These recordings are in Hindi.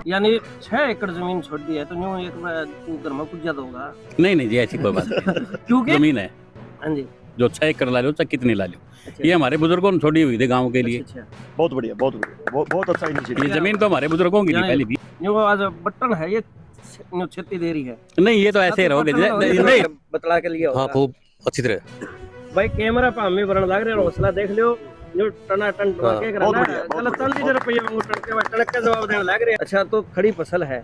यानी 6 एकड़ जमीन छोड़ दी है तो यूं एक बार तू घर में कुछ ज्यादा होगा। नहीं नहीं जी, ऐसी कोई बात नहीं। क्योंकि जमीन है हाँ जी, जो 6 एकड़ ला लो चाहे कितनी ला लो, अच्छा ये हमारे बुजुर्गों ने छोड़ी हुई थी गांव के लिए। अच्छा बहुत बढ़िया, बहुत अच्छा इनिशिएटिव। ये जमीन तो हमारे बुजुर्गों की थी यानी- पहले भी। यूं आज बटन है ये यूं छेती दे रही है। नहीं ये तो ऐसे ही रहोगे। नहीं बतला के लिए हाँ खूब अच्छी तरह। भाई कैमरा पे हमें बरन लग रहे हौसला देख लियो जो टना टन के बहुत बढ़िया, बहुत गलत चल दी रुपये वो टड़के टड़क के जवाब देने लग रहे। अच्छा तो खड़ी फसल है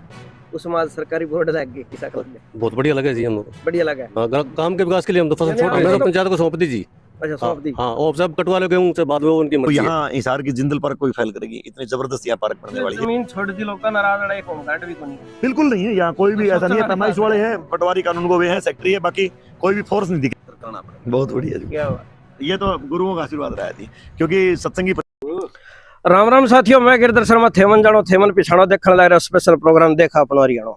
उसमें आज सरकारी बोर्ड लग गई किसान को बहुत बढ़िया लगे जी हम। बढ़िया लगा। हाँ काम के विकास के लिए हम तो फसल छोड़ यानी हमने तो पंचायत को सौंप दी जी। अच्छा सौंप दी। हाँ और सब कटवा लोगे उनसे बाद में वो उनकी तो मर्जी है। यहाँ हिसार की जिंदल पार्क कोई फैल करेगी, इतनी जबरदस्त यहाँ पार्क बनने वाली है। जमीन छोड़ दी लोग का नाराज एक होमगार्ड भी कोनी। बिल्कुल नहीं है, यहाँ कोई भी ऐसा नहीं है। पैमाइश वाले हैं, पटवारी कानून को भी है, सेक्रेटरी है, बाकी कोई भी फोर्स नहीं दिखे करना पड़ेगा। बहुत बढ़िया जी। क्या हुआ? ये तो गुरुओं का आशीर्वाद रहा थी, क्योंकि सत्संगी राम राम साथियों, मैं गिरधर शर्मा थेमन जानो थेमन पिछाड़ो देखने लग रहा स्पेशल प्रोग्राम देखा अपना हरियाणा।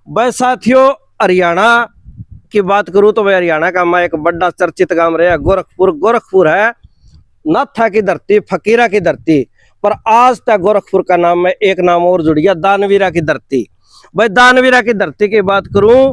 बस साथियों हरियाणा की बात करूं तो भाई हरियाणा का मैं एक बड़ा चर्चित गांव रहा गोरखपुर। गोरखपुर है नाथा की धरती, फकीरा की धरती, पर आज तक गोरखपुर का नाम में एक नाम और जुड़ गया, दानवीरा की धरती। भाई दानवीरा की धरती की बात करूं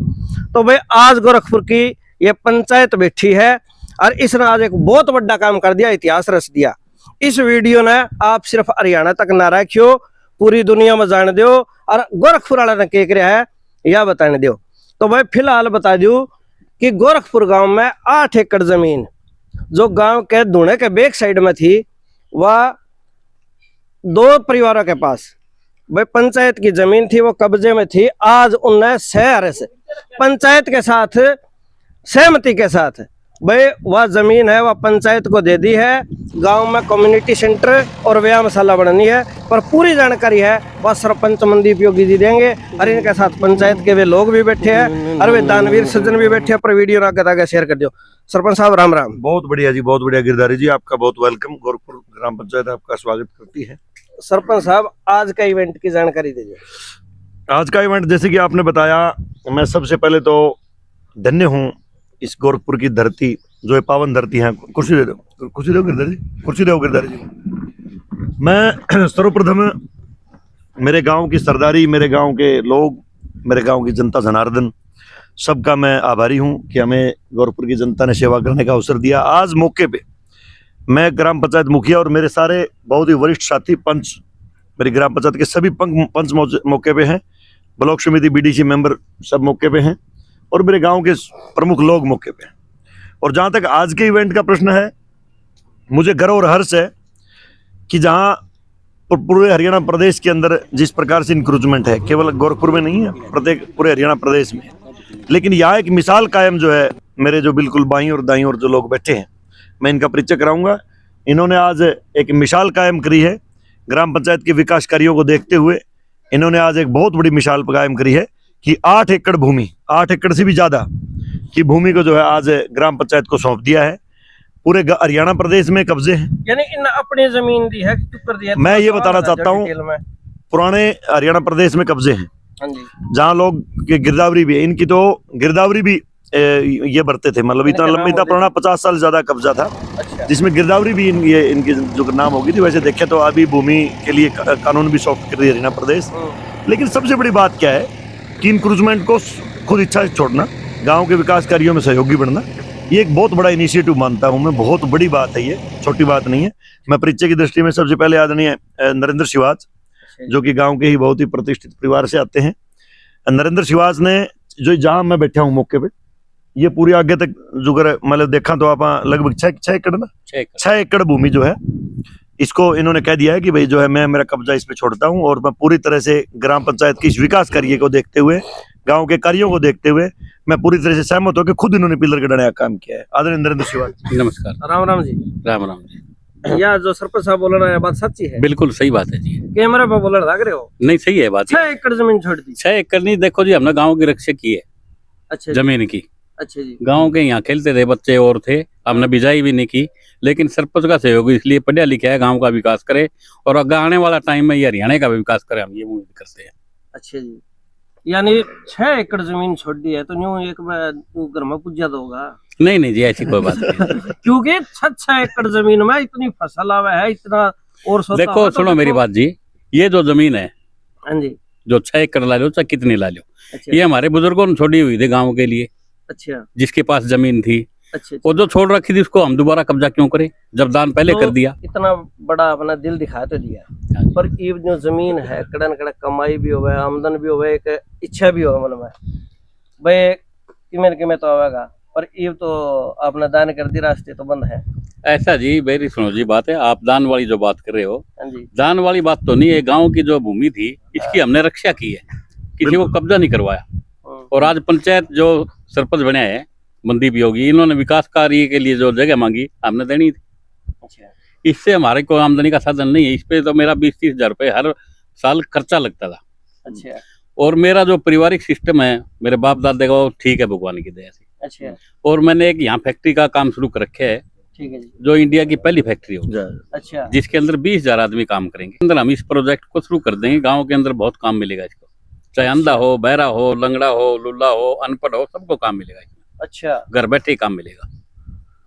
तो भाई आज गोरखपुर की ये पंचायत बैठी है और इसने आज एक बहुत बड़ा काम कर दिया, इतिहास रच दिया। इस वीडियो ने आप सिर्फ हरियाणा तक ना रखियो, पूरी दुनिया में जान दो और गोरखपुर वाला ने क्या किया है यह बताने दो। तो भाई फिलहाल बता दूं कि गोरखपुर गांव में 8 एकड़ जमीन जो गांव के धुने के बैक साइड में थी वह 2 परिवारों के पास भाई पंचायत की जमीन थी, वो कब्जे में थी। आज उनने पंचायत के साथ सहमति के साथ भाई वह जमीन है वह पंचायत को दे दी है। गांव में कम्युनिटी सेंटर और व्यायामशाला बननी है, पर पूरी जानकारी है वह सरपंच मनदीप योगी जी देंगे और इनके साथ पंचायत के वे लोग भी बैठे हैं और वे दानवीर सज्जन भी बैठे हैं। पर वीडियो ना आगे शेयर कर दो। सरपंच साहब राम राम। बहुत बढ़िया जी, बहुत बढ़िया गिरधारी जी, आपका बहुत वेलकम। गोरखपुर ग्राम पंचायत आपका स्वागत करती है। सरपंच साहब आज का इवेंट की जानकारी दीजिए। आज का इवेंट जैसे कि आपने बताया, मैं सबसे पहले तो धन्य हूँ इस गोरखपुर की धरती जो है पावन धरती है। कुर्सी दे दो, कुर्सी दो गिरधारी जी, कुर्सी दो गिरधारी जी। मैं सर्वप्रथम मेरे गांव की सरदारी, मेरे गांव के लोग, मेरे गांव की जनता जनार्दन सबका मैं आभारी हूं कि हमें गोरखपुर की जनता ने सेवा करने का अवसर दिया। आज मौके पे मैं ग्राम पंचायत मुखिया और मेरे सारे बहुत ही वरिष्ठ साथी पंच, मेरी ग्राम पंचायत के सभी पंच मौके पे हैं, ब्लॉक समिति बीडीसी मेंबर सब मौके पे हैं और मेरे गांव के प्रमुख लोग मौके पे हैं। और जहां तक आज के इवेंट का प्रश्न है, मुझे गर्व और हर्ष है कि जहां पूरे हरियाणा प्रदेश के अंदर जिस प्रकार से इंक्रूजमेंट है, केवल गोरखपुर में नहीं है, प्रत्येक पूरे हरियाणा प्रदेश में, लेकिन यहाँ एक मिसाल कायम जो है, मेरे जो बिल्कुल बाईं और दाईं और जो लोग बैठे हैं, मैं इनका परिचय कराऊंगा। इन्होंने आज एक मिसाल कायम करी है ग्राम पंचायत के विकास कार्यों को देखते हुए। इन्होंने आज एक बहुत बड़ी मिसाल कायम करी है कि 8 एकड़ भूमि, 8 एकड़ से भी ज्यादा की भूमि को जो है आज ग्राम पंचायत को सौंप दिया है। पूरे हरियाणा प्रदेश में कब्जे हैं, यानी इन अपनी जमीन दी है कि कर दिया। मैं ये बताना चाहता हूँ, पुराने हरियाणा प्रदेश में कब्जे हैं जहाँ लोग के गिरदावरी भी है। इनकी तो गिरदावरी भी ये भरते थे, मतलब इतना लंबा, इतना पुराना 50 साल ज्यादा कब्जा था, जिसमें गिरदावरी भी ये इनकी जो नाम होगी थी। वैसे देखें तो अभी भूमि के लिए कानून भी सॉफ्ट कर दिया हरियाणा प्रदेश। लेकिन सबसे बड़ी बात क्या है कि इंक्रूजमेंट को खुद इच्छा से छोड़ना, गांव के विकास कार्यों में सहयोगी बनना, ये एक बहुत बड़ा इनिशिएटिव मानता हूं मैं। बहुत बड़ी बात है, ये छोटी बात नहीं है। मैं परिचय की दृष्टि में सबसे पहले आदरणीय नरेंद्र शिवाज, जो कि गांव के ही बहुत ही प्रतिष्ठित परिवार से आते हैं। नरेंद्र शिवाज ने जो जहां मैं बैठा हूं मौके पे, ये पूरी आगे तक जो मतलब देखा तो आप लगभग 6 एकड़ ना 6 एकड़ भूमि जो है, इसको इन्होंने कह दिया है कि भाई जो है मैं मेरा कब्जा इस पे छोड़ता हूं और मैं पूरी तरह से ग्राम पंचायत की इस विकास कार्य को देखते हुए, गांव के कार्यों को देखते हुए मैं पूरी तरह से सहमत होकर खुद इन्होंने पिलर के डंडे का काम किया है। आदरणीय नरेंद्र शिवाज, नमस्कार। राम राम जी। राम राम जी। यह जो सरपंच साहब बोल रहे हैं बात सच्ची है? बिल्कुल सही बात है जी। कैमरे पर बोल रहे हो? नहीं सही है बात। 6 एकड़ जमीन छोड़ दी। 6 एकड़ नहीं, देखो जी हमने गाँव की रक्षा की है। अच्छा जमीन की। अच्छा जी। गांव के यहाँ खेलते थे बच्चे और थे, हमने बिजाई भी नहीं की, लेकिन सरपंच का सहयोग इसलिए पढ़ा लिखा है, गांव का विकास करे और अगर आने वाला टाइम में ये हरियाणा का भी विकास करे, हम ये उम्मीद करते हैं। अच्छा जी, यानी 6 एकड़ जमीन छोड़ दी है तो यूं एक बार तू घर में कुछ ज्यादा होगा। नहीं नहीं जी, ऐसी कोई बात नहीं। क्योंकि 6 एकड़ जमीन में इतनी फसल आवे है, इतना और देखो सुनो मेरी बात जी, ये जो जमीन है हाँ जी। जो 6 एकड़ ला लो चाहे कितनी ला लो, अच्छा ये हमारे बुजुर्गों ने छोड़ी हुई थी गाँव के लिए, अच्छा जिसके पास जमीन थी अच्छा वो जो छोड़ रखी थी उसको हम दोबारा कब्जा क्यों करें, जब दान पहले तो कर दिया। इतना बड़ा अपना दिल दिखा तो दिया, हाँ जी। पर ये जो जमीन है कड़न कड़क कमाई भी होवे, आमदन भी होवे, एक इच्छा भी होवे मन में भाई किमें तो आवेगा, पर ये तो आपने दान कर दी, रास्ते तो बंद है। ऐसा जी, मेरी सुनो जी बात है, आप दान वाली जो बात कर रहे हो, हाँ जी दान वाली बात तो नहीं है। गांव की जो भूमि थी इसकी हमने रक्षा की है, किसी को कब्जा नहीं करवाया। और आज पंचायत जो सरपंच बने हैं मंदी भी होगी, इन्होंने विकास कार्य के लिए जो जगह मांगी हमने देनी थी। अच्छा इससे हमारे कोई आमदनी का साधन नहीं है। इस पे तो मेरा 20-30 हजार रुपये हर साल खर्चा लगता था। अच्छा और मेरा जो पारिवारिक सिस्टम है, मेरे बाप दादे का, वो ठीक है भगवान की दया से। अच्छा और मैंने एक यहाँ फैक्ट्री का काम शुरू कर रखा है, ठीक है जी। जो इंडिया की पहली फैक्ट्री होगी, अच्छा जिसके अंदर 20,000 आदमी काम करेंगे। अंदर हम इस प्रोजेक्ट को शुरू कर देंगे, गांव के अंदर बहुत काम मिलेगा इसको, चाहे अंधा हो, बहरा हो, लंगड़ा हो, लुल्ला हो, अनपढ़ हो, सबको काम मिलेगा इसमें। अच्छा घर बैठे ही काम मिलेगा।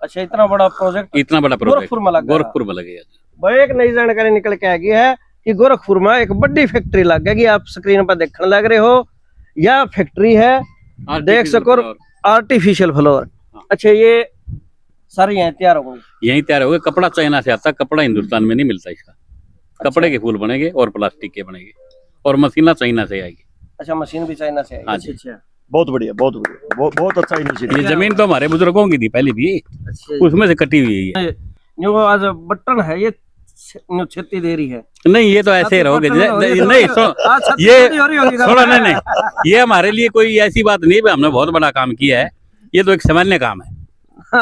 अच्छा इतना बड़ा प्रोजेक्ट इतना बड़ा प्रोजेक्ट गोरखपुर में लगा, गोरखपुर में लगेगा। भाई एक नई जानकारी निकल के आ गई है कि गोरखपुर में एक बड़ी फैक्ट्री लग गई। आप स्क्रीन पर देखने लग रहे हो, यह फैक्ट्री है, देख सको, आर्टिफिशियल फ्लोर। अच्छा ये सारे यहाँ तैयार होंगे, यही तैयार हो गए। कपड़ा चाइना से आता, कपड़ा हिंदुस्तान में नहीं मिलता इसका। कपड़े के फूल बनेंगे और प्लास्टिक के बनेंगे, और मशीना चाइना से आएगी। अच्छा मशीन भी चाइना से आएगी। हाँ अच्छा जी। अच्छा बहुत बढ़िया, बहुत बढ़िया, बहुत अच्छा इनिशिएटिव। ये जमीन तो हमारे बुजुर्गों की थी पहले भी, अच्छा उसमें से कटी हुई है। जो आज बटन है ये छेती दे रही है। नहीं ये तो ऐसे रहोगे नहीं, ये थोड़ा नहीं, ये हमारे लिए कोई ऐसी बात नहीं है, हमने बहुत बड़ा काम किया है। ये तो एक सामान्य काम है,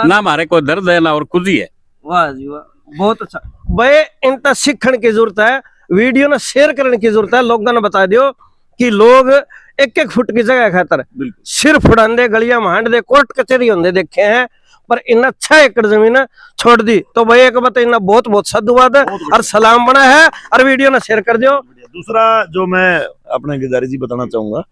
ना हमारे कोई दर्द है ना और खुशी है। वाह जी वाह, बहुत अच्छा भाई। इनका सीखने की जरूरत है, वीडियो ने शेयर करने की जरूरत है। लोगों ने बता दियो कि लोग 1-1 फुट की जगह खातर सिर्फ उड़ाने गलियां महांड दे, कोर्ट कचहरी होंदे देखे हैं, पर इन 6 एकड़ जमीन छोड़ दी। तो भाई एक बात इन्हें बहुत बहुत साधुवाद और सलाम बना है, और वीडियो ने शेयर कर दियो। दूसरा जो मैं अपने गिरधारी जी बताना चाहूंगा,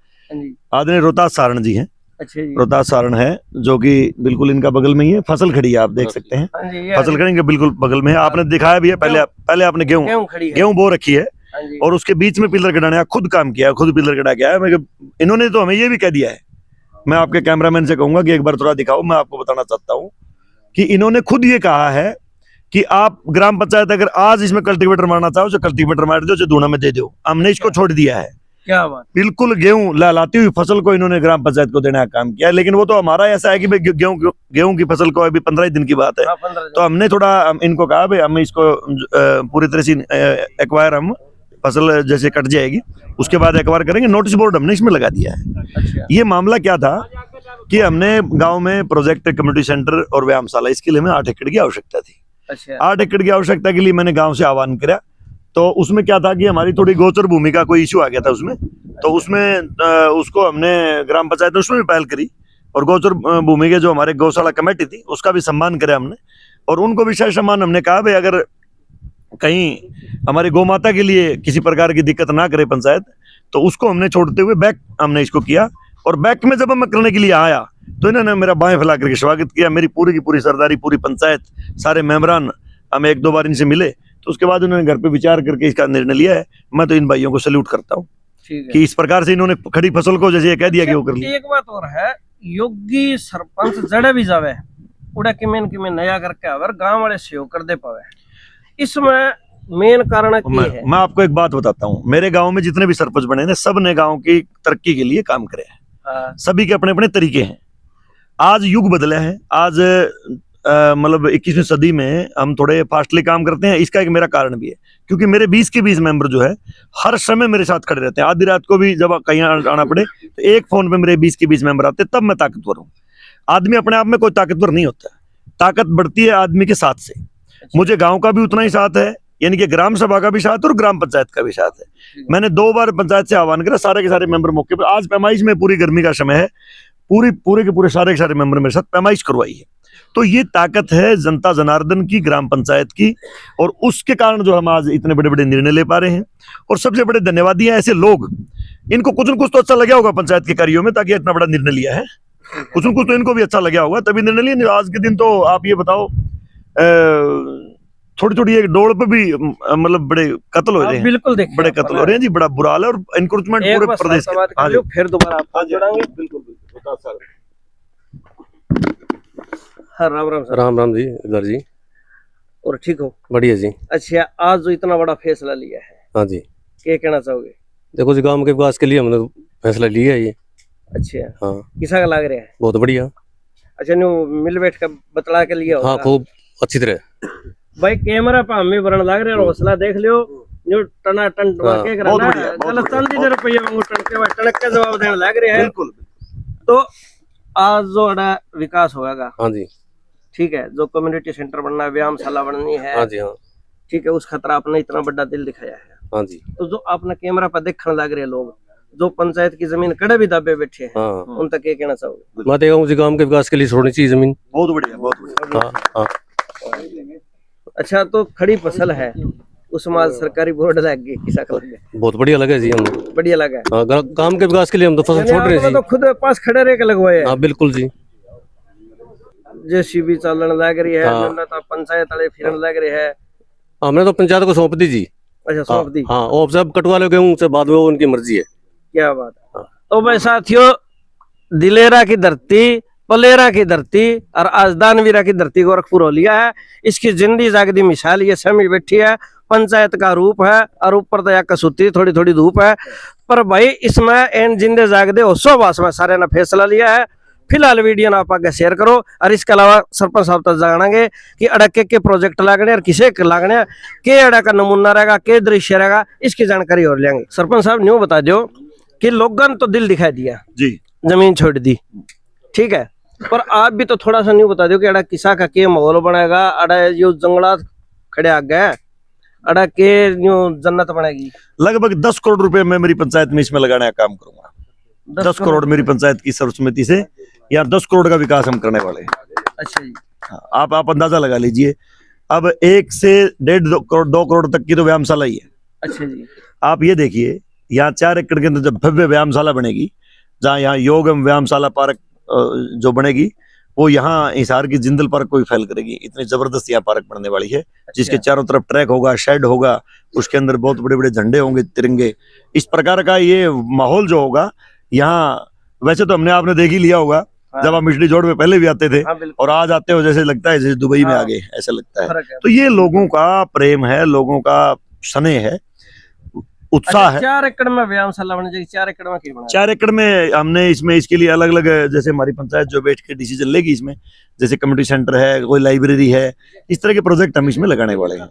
आदरणीय रोहतास सारण जी हैं। अच्छा जी। रोहतास सारण है जो कि बिल्कुल इनका बगल में ही है। फसल खड़ी है, आप देख सकते हैं, फसल खड़ी के बिल्कुल बगल में है। आपने दिखाया भी है, पहले आपने गेहूं बो रखी है, और उसके बीच में पिलर गड़ाने खुद काम किया है, खुद पिलर गड़ा के आया। इन्होंने तो हमें ये भी कह दिया है, मैं आपके कैमरामैन से कहूंगा कि एक बार थोड़ा दिखाओ। मैं आपको बताना चाहता हूं कि इन्होंने खुद ये कहा है कि आप ग्राम पंचायत अगर आज इसमें कल्टीवेटर मारना चाहो तो कल्टीवेटर मार दो, जो धूना में दे दो। हमने इसको छोड़ दिया है। क्या बात, बिल्कुल गेहूं लहलाती हुई फसल को इन्होंने ग्राम पंचायत को देने का काम किया। लेकिन वो तो हमारा ऐसा है कि भाई गेहूं की फसल को अभी 15 दिन की बात है, तो हमने थोड़ा इनको कहा भाई हम इसको पूरी तरह से एक्वायर, हम फसल जैसे कट जाएगी उसके बाद एक्वायर करेंगे। नोटिस बोर्ड हमने इसमें लगा दिया है। अच्छा। ये मामला क्या था कि हमने गांव में प्रोजेक्ट कम्युनिटी सेंटर और व्यायामशाला, इसके लिए हमें 8 एकड़ की आवश्यकता थी। अच्छा। 8 एकड़ की आवश्यकता के लिए मैंने गांव से आह्वान किया। तो उसमें क्या था कि हमारी थोड़ी गोचर भूमि का कोई इश्यू आ गया था उसमें, तो उसमें उसको हमने ग्राम पंचायत में उसमें भी पहल करी, और गोचर भूमि के जो हमारे गौशाला कमेटी थी उसका भी सम्मान करा हमने, और उनको विशेष सम्मान। हमने कहा भाई अगर कहीं हमारी गौ माता के लिए किसी प्रकार की दिक्कत ना करे पंचायत, तो उसको हमने छोड़ते हुए बैक हमने इसको किया। और बैक में जब मैं करने के लिए आया तो इन्होंने मेरा बाएं फैला करके स्वागत किया। मेरी पूरी की पूरी सरदारी, पूरी पंचायत, सारे मेंबरान, हमें 1-2 बार इनसे मिले, तो उसके बाद उन्होंने घर पे विचार करके इसका निर्णय लिया है। मैं तो इन भाइयों को सैल्यूट करता हूँ कि इस प्रकार से इन्होंने खड़ी फसल को जैसे कह दिया कि वो कर लिया। एक बात और है, योगी सरपंच जड़े भी जावे उड़ा किमेन नया करके आवे, गांव वाले सहयोग कर दे पावे, इसमें मेन कारण क्या है? मैं आपको एक बात बताता हूँ। मेरे गांव में जितने भी सरपंच बने हैं, सब ने गांव की तरक्की के लिए काम करे हैं। सभी के अपने अपने तरीके हैं। आज युग बदला है। आज मतलब 21वीं सदी में हम थोड़े फास्टली काम करते हैं। इसका एक मेरा कारण भी है, क्योंकि मेरे 20 के 20 मेंबर जो है हर समय मेरे साथ खड़े रहते हैं। आधी रात को भी जब कहीं आना पड़े तो एक फोन पे मेरे 20 के 20 मेंबर आते, तब मैं ताकतवर हूँ। आदमी अपने आप में कोई ताकतवर नहीं होता, ताकत बढ़ती है आदमी के साथ से। मुझे गांव का भी उतना ही साथ है, यानी कि ग्राम सभा का भी साथ और ग्राम पंचायत का भी साथ है। मैंने 2 बार पंचायत से आह्वान करा, सारे के सारे मेंबर मौके पर। आज पैमाइश में, पूरी गर्मी का समय है, पूरे के पूरे सारे के सारे मेंबर मेरे साथ पैमाइश करवाई है। तो ये ताकत है जनता जनार्दन की, ग्राम पंचायत की, और उसके कारण जो हम आज इतने बड़े बड़े निर्णय ले पा रहे हैं। और सबसे बड़े धन्यवादी हैं ऐसे लोग, इनको कुछ न कुछ तो अच्छा लगा होगा पंचायत के कार्यों में, ताकि इतना बड़ा निर्णय लिया है। कुछ न कुछ तो इनको भी अच्छा लगा होगा, तभी निर्णय लिया। आज के दिन तो आप ये बताओ, छोटी छोटी एक डोल पे भी मतलब बड़े कत्ल हो रहे हैं, बिल्कुल देखिए बड़े कत्ल हो रहे हैं जी, बड़ा बुरा हाल है। और इंक्रोचमेंट एक पूरे बार प्रदेश बात के। कर हाँ जी, लो, फिर दोबारा आपको जोड़ेंगे। बिल्कुल बिल्कुल बता सर। हाँ, राम राम सर। राम राम जी इधर जी। और ठीक हो? बढ़िया जी। अच्छा, आज जो इतना बड़ा फैसला लिया है, हाँ जी, क्या कहना चाहोगे? देखो जी गांव के विकास के लिए हमने फैसला लिया है ये। अच्छा, हाँ, किसा का लग रहा है? बहुत बढ़िया। अच्छा, न्यू मिल बैठ कर बतला के लिया हाँ, होगा। खूब अच्छी तरह। भाई कैमरा पे हमें बरन लग रहे हैं, हौसला देख लियो। न्यू टना टन हाँ, के बहुत बढ़िया, बहुत गलत बढ़िया, चांदी दे रुपये वांगू टणक के जवाब देने लग रहे हैं। बिल्कुल तो आज जो अड़ा विकास होगा, हाँ जी, ठीक है, जो कम्युनिटी सेंटर बनना है, व्यायामशाला बननी है, हाँ जी, हाँ, ठीक है, उस खतरा आपने इतना बड़ा दिल दिखाया है। हाँ जी, तो जो आपने कैमरा पर देखने लग रहे लोग, जो पंचायत की जमीन कड़े भी दाबे बैठे हैं, हाँ। उन तक ये कहना चाहोगे? मैं देखा हूँ जी गांव के विकास के लिए छोड़नी चाहिए जमीन। बहुत बढ़िया, बहुत बढ़िया। हाँ हाँ। अच्छा, तो खड़ी फसल है उसमें आज सरकारी बोर्ड लग गई, किसा का लग गया? बहुत बढ़िया लगा जी हमको। बढ़िया लगा है। हाँ, गांव के विकास के लिए हम तो फसल यानी छोड़ रहे आपने जी। तो खुद पास खड़े रह के लगवाए हैं। हाँ बिल्कुल जी। जेसीबी चलन लग रही है, हाँ। तो पंचायत वाले फिरन लग रहे हैं। हमने तो पंचायत को सौंप दी जी। अच्छा, सौंप दी। हाँ, और सब कटवा लोगे उनसे बाद में वो उनकी मर्जी है। क्या बात है। हाँ। तो भाई साथियों, दिलेरा की धरती, पलेरा की धरती और आज दानवीरा की धरती गोरखपुर हो लिया है। इसकी जिंदी जागदी मिसाल ये समी बैठी है, पंचायत का रूप है और ऊपर तो या कसूती थोड़ी थोड़ी धूप है। पर भाई इसमें एन जिंदे जागदे हो सो बास में सारे ने फैसला लिया है। फिलहाल वीडियो ना आप आगे शेयर करो, और इसके अलावा सरपंच साहब तक जानेंगे कि अड़के के प्रोजेक्ट लागने और किसे लागने, के अड़ा का नमूना रहेगा, के दृश्य रहेगा, इसकी जानकारी और लेंगे। सरपंच साहब न्यू बता दो कि लोगन तो दिल दिखाई दिया जी, जमीन छोड़ दी, ठीक है, पर आप भी तो थोड़ा सा न्यू बता दो कि अड़ा किसा का के माहौल बनाएगा, अड़ा जो जंगलात खड़े आ गए, अड़ा के न्यू जन्नत बनेगी। लगभग 10 करोड़ रुपए मैं मेरी पंचायत में इसमें लगाने का काम करूंगा। 10 करोड़ मेरी पंचायत की सर्वसम्मति से यार 10 करोड़ का विकास हम करने वाले हैं। अच्छा जी। हाँ, आप अंदाजा लगा लीजिए। अब 1 से 1.5 2 करोड़ तक की तो व्यायामशाला ही है। अच्छा जी। आप ये देखिए, यहाँ 4 एकड़ के अंदर जब भव्य व्यायामशाला बनेगी, जहाँ यहाँ योग एवं व्यायामशाला पार्क जो बनेगी, वो यहाँ हिसार की जिंदल पार्क को भी फैल करेगी। इतनी जबरदस्त यहाँ पार्क बनने वाली है, जिसके चारों तरफ ट्रैक होगा, शेड होगा, उसके अंदर बहुत बड़े बड़े झंडे होंगे, तिरंगे। इस प्रकार का ये माहौल जो होगा यहाँ, वैसे तो हमने आपने देख ही लिया होगा जब आप मिचली जोड़ में पहले भी आते थे, हाँ, बिल्कुल। और आज आते हो जैसे लगता है जैसे दुबई में हाँ, आ गए, ऐसा लगता है। फर्क है। तो ये लोगों का प्रेम है, लोगों का स्नेह है, उत्साह अच्छा, है। 4 एकड़ में व्यायामशाला बने जाएगी, 4 एकड़ में क्या बना? 4 एकड़ में हमने इसमें इसके लिए अलग अलग, जैसे हमारी पंचायत जो बैठ के डिसीजन लेगी इसमें, जैसे कम्युनिटी सेंटर है, कोई लाइब्रेरी है, इस तरह के प्रोजेक्ट हम इसमें लगाने वाले हैं।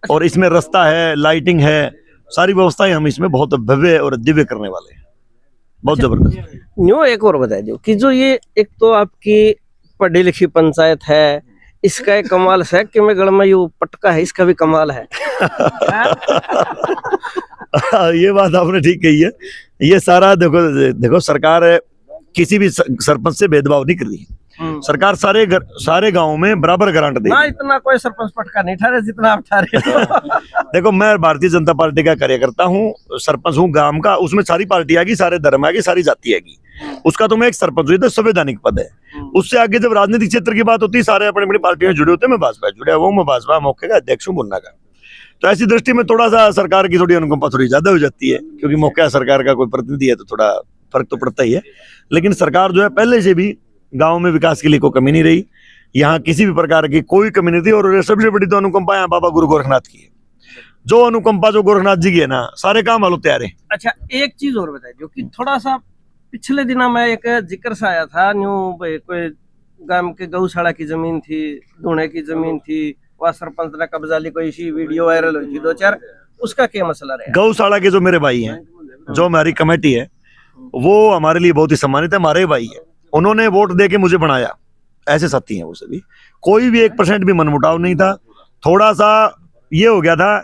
और इसमें रास्ता है, लाइटिंग है, सारी व्यवस्थाएं हम इसमें बहुत भव्य और दिव्य करने वाले हैं। बहुत जबरदस्त। न्यू एक और बता दो कि जो ये एक तो आपकी पढ़ी लिखी पंचायत है, इसका एक कमाल है कि मैं गढ़ में ये पटका है, इसका भी कमाल है। ये बात आपने ठीक कही है। ये सारा देखो सरकार किसी भी सरपंच से भेदभाव नहीं कर रही है। सरकार सारे गांव में बराबर ग्रांट दे ना इतना कोई सरपंच पटका नहीं ठहरे जितना आप ठहरे हो। देखो, मैं भारतीय जनता पार्टी का कार्यकर्ता हूँ, सरपंच हूँ गांव का, उसमें सारी पार्टी आएगी, सारे धर्म आएगी, सारी जाति आएगी, उसका तो मैं एक सरपंच हूँ, तो संवैधानिक पद है। उससे आगे जब राजनीतिक क्षेत्र की बात होती है, सारे अपनी अपनी पार्टियों में जुड़े होते हैं। मैं भाजपा जुड़ा हुआ हूँ, मैं भाजपा मौके का अध्यक्ष हूँ बुन्ना का। तो ऐसी दृष्टि में थोड़ा सा सरकार की थोड़ी अनुकंपा थोड़ी ज्यादा हो जाती है, क्योंकि मौके सरकार का कोई प्रतिनिधि है तो थोड़ा फर्क तो पड़ता ही है। लेकिन सरकार जो है पहले से भी गांव में विकास के लिए कोई कमी नहीं रही, यहाँ किसी भी प्रकार की कोई कमी नहीं थी। और सबसे बड़ी तो अनुकंपा यहाँ बाबा गुरु गोरखनाथ की है। जो अनुकंपा जो गोरखनाथ जी की है ना, सारे काम हलो तैयार है। अच्छा, एक चीज और बताइए जो कि थोड़ा सा पिछले दिनों में एक जिक्र सा आया था, न्यू कोई गांव के गौशाला की जमीन थी, धुणे की जमीन थी, वह सरपंच ने कब्जा ली, कोई इसी वीडियो वायरल हुई थी 2-4, उसका क्या मसला रहा? गौशाला के जो मेरे भाई हैं, जो हमारी कमेटी है, वो हमारे लिए बहुत ही सम्मानित है, हमारे भाई है। उन्होंने वोट दे के मुझे बनाया, ऐसे साथी हैं वो सभी। कोई भी 1% भी मनमुटाव नहीं था। थोड़ा सा ये हो गया था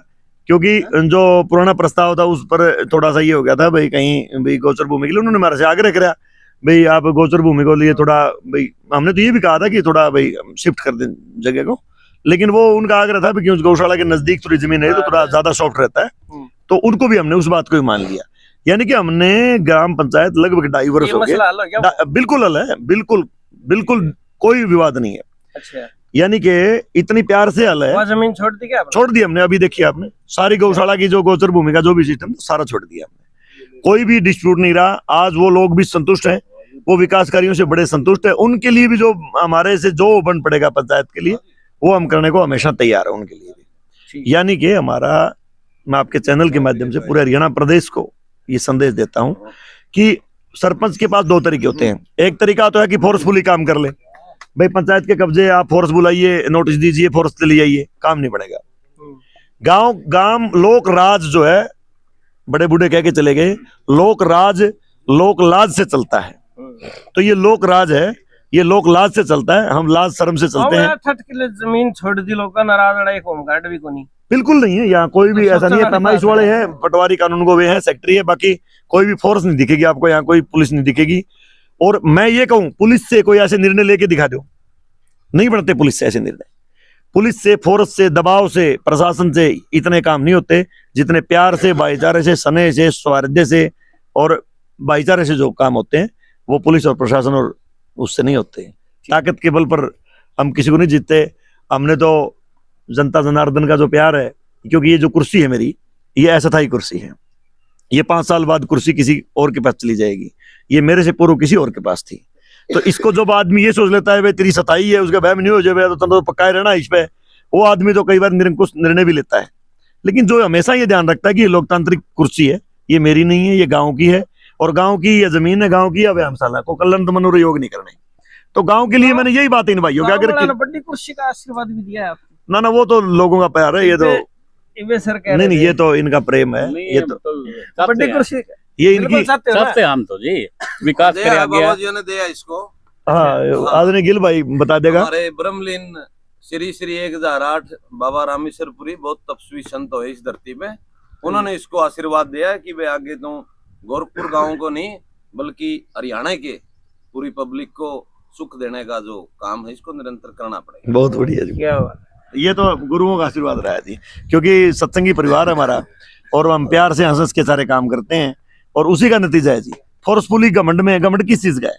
क्योंकि जो पुराना प्रस्ताव था उस पर थोड़ा सा ये हो गया था, भाई कहीं भाई गोचर भूमि के लिए उन्होंने मेरे से आग्रह कराया, भाई आप गोचर भूमि को लिए थोड़ा, भाई हमने तो ये भी कहा था कि थोड़ा भाई शिफ्ट कर दें जगह को, लेकिन वो उनका आग्रह था क्योंकि गौशाला के नजदीक थोड़ी जमीन है तो थोड़ा ज्यादा सॉफ्ट रहता है, तो उनको भी हमने उस बात को भी मान लिया। यानी कि हमने ग्राम पंचायत लगभग 2.5 वर्ष हो गए, बिल्कुल हल है, बिल्कुल बिल्कुल कोई विवाद नहीं है। अच्छा, यानी कि इतनी प्यार से हल है। वह जमीन छोड़ दी क्या आपने? छोड़ दी हमने, अभी देखिए आपने सारी गौशाला की जो गोचर भूमि का जो भी सिस्टम सारा छोड़ दिया हमने, कोई भी डिस्प्यूट नहीं रहा। आज वो लोग भी संतुष्ट हैं, वो विकास कार्यों से बड़े संतुष्ट है। उनके लिए भी जो हमारे से जो बन पड़ेगा पंचायत के लिए वो हम करने को हमेशा तैयार है उनके लिए भी। यानी कि हमारा, मैं आपके चैनल के माध्यम से पूरे हरियाणा प्रदेश को ये संदेश देता हूं कि सरपंच के पास दो तरीके होते हैं। एक तरीका तो है कि फोर्सफुली काम कर ले, भाई पंचायत के कब्जे आप फोर्स बुलाइए, नोटिस दीजिए, फोर्स ले आइए, काम नहीं बढ़ेगा। गांव लोक राज जो है, बड़े बूढ़े कह के चले गए, लोक राज लोक लाज से चलता है। तो ये लोक राज है, ये लोक लाज से चलता है, हम लाज शर्म से चलते हैं। 68 किलो जमीन छोड़ दी लोग का, नाराज एक होमगार्ड भी को नहीं, बिल्कुल नहीं है यहाँ, कोई भी ऐसा नहीं है। पैमाइश वाले हैं, पटवारी कानून को वे हैं, सेक्रेटरी है, बाकी कोई भी फोर्स नहीं दिखेगी आपको यहाँ, कोई पुलिस नहीं दिखेगी। और मैं ये कहूँ, पुलिस से कोई ऐसे निर्णय लेके दिखा दो, नहीं बनते पुलिस से ऐसे निर्णय। पुलिस से, फोर्स से, दबाव से, प्रशासन से इतने काम नहीं होते जितने प्यार से, भाईचारे से, स्नेह से, सौहार्द से और भाईचारे से जो काम होते हैं वो पुलिस और प्रशासन और उससे नहीं होते। ताकत के बल पर हम किसी को नहीं जीतते। हमने तो जनता जनार्दन का जो प्यार है, क्योंकि ये जो कुर्सी है मेरी, ये अस्थायी कुर्सी है, ये 5 साल बाद कुर्सी किसी और के पास चली जाएगी, ये मेरे से पूर्व किसी और के पास थी। तो इसको जब आदमी ये सोच लेता है भाई तेरी सताई है, उसका बहम नहीं हो जाए तो पक्का रहना इस पे, वो आदमी तो कई बार निरंकुश निर्णय भी लेता है। लेकिन जो हमेशा ये ध्यान रखता है कि ये लोकतांत्रिक कुर्सी है, ये मेरी नहीं है, ये गाँव की है, और गाँव की ये जमीन है, गाँव की है, व्यायामशाला को कल्याण मनोर योग नहीं करने। तो गाँव के लिए मैंने यही बातें निभाई होगी। अगर बड़ी कुर्सी का आशीर्वाद भी दिया है आपको? ना वो तो लोगों का प्यार है, ये तो सर कह नहीं, ये तो इनका प्रेम है। ये तो बड़ी कुर्सी, ये इनकी सबसे हम तो जी विकास कराया गया। बाबा जी ने दिया इसको। हाँ, आदरणीय गिल भाई बता देगा। हमारे ब्रह्मलीन श्री श्री 1008 बाबा रामेश्वरपुरी बहुत तपस्वी संत हुए इस धरती में, उन्होंने इसको आशीर्वाद दिया कि वे आगे तो गोरखपुर गांव को नहीं बल्कि हरियाणा के पूरी पब्लिक को सुख देने का जो काम है इसको निरंतर करना पड़ेगा। बहुत बढ़िया जी, क्या बात। ये तो गुरुओं का आशीर्वाद रहा है जी, क्योंकि सत्संगी परिवार है हमारा और हम प्यार से हंस हंस के सारे काम करते हैं और उसी का नतीजा है जी। फोर्सफुली घमंड में, घमंड किस चीज का है?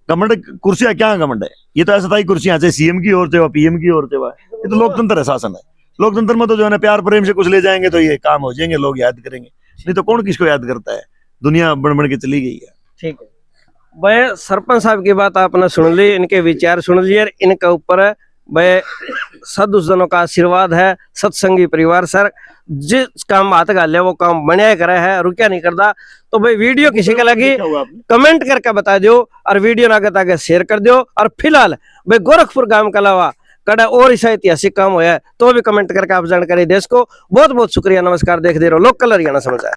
घमंड कुर्सियां क्या घमंड है? ये तो अस्थायी कुर्सियां, चाहे सीएम की और चाहे पीएम की और चाहे, ये तो लोकतंत्र है, शासन है। लोकतंत्र में तो जो है ना प्यार प्रेम से कुछ ले जाएंगे तो ये काम हो जाएंगे, लोग याद करेंगे, नहीं तो कौन किसको याद करता है? दुनिया बन बन के चली गई है। ठीक है भाई, सरपंच साहब की बात आपने सुन ली, इनके विचार सुन लिए, इनके ऊपर भाई सदुजनों का आशीर्वाद है। सत्संगी परिवार सर जिस काम हाथ गाले वो काम बढ़िया करे है, रुकिया नहीं करता। तो भाई वीडियो किसी के लगी कमेंट करके बता दो और वीडियो ना आगे शेयर कर दो। और फिलहाल भाई गोरखपुर गांव के अलावा कड़ा और ऐसा ऐतिहासिक काम हुआ है तो भी कमेंट करके आप जानकारी देश को। बहुत बहुत शुक्रिया, नमस्कार। देख दे रहो लोकल हरियाणा समाचार।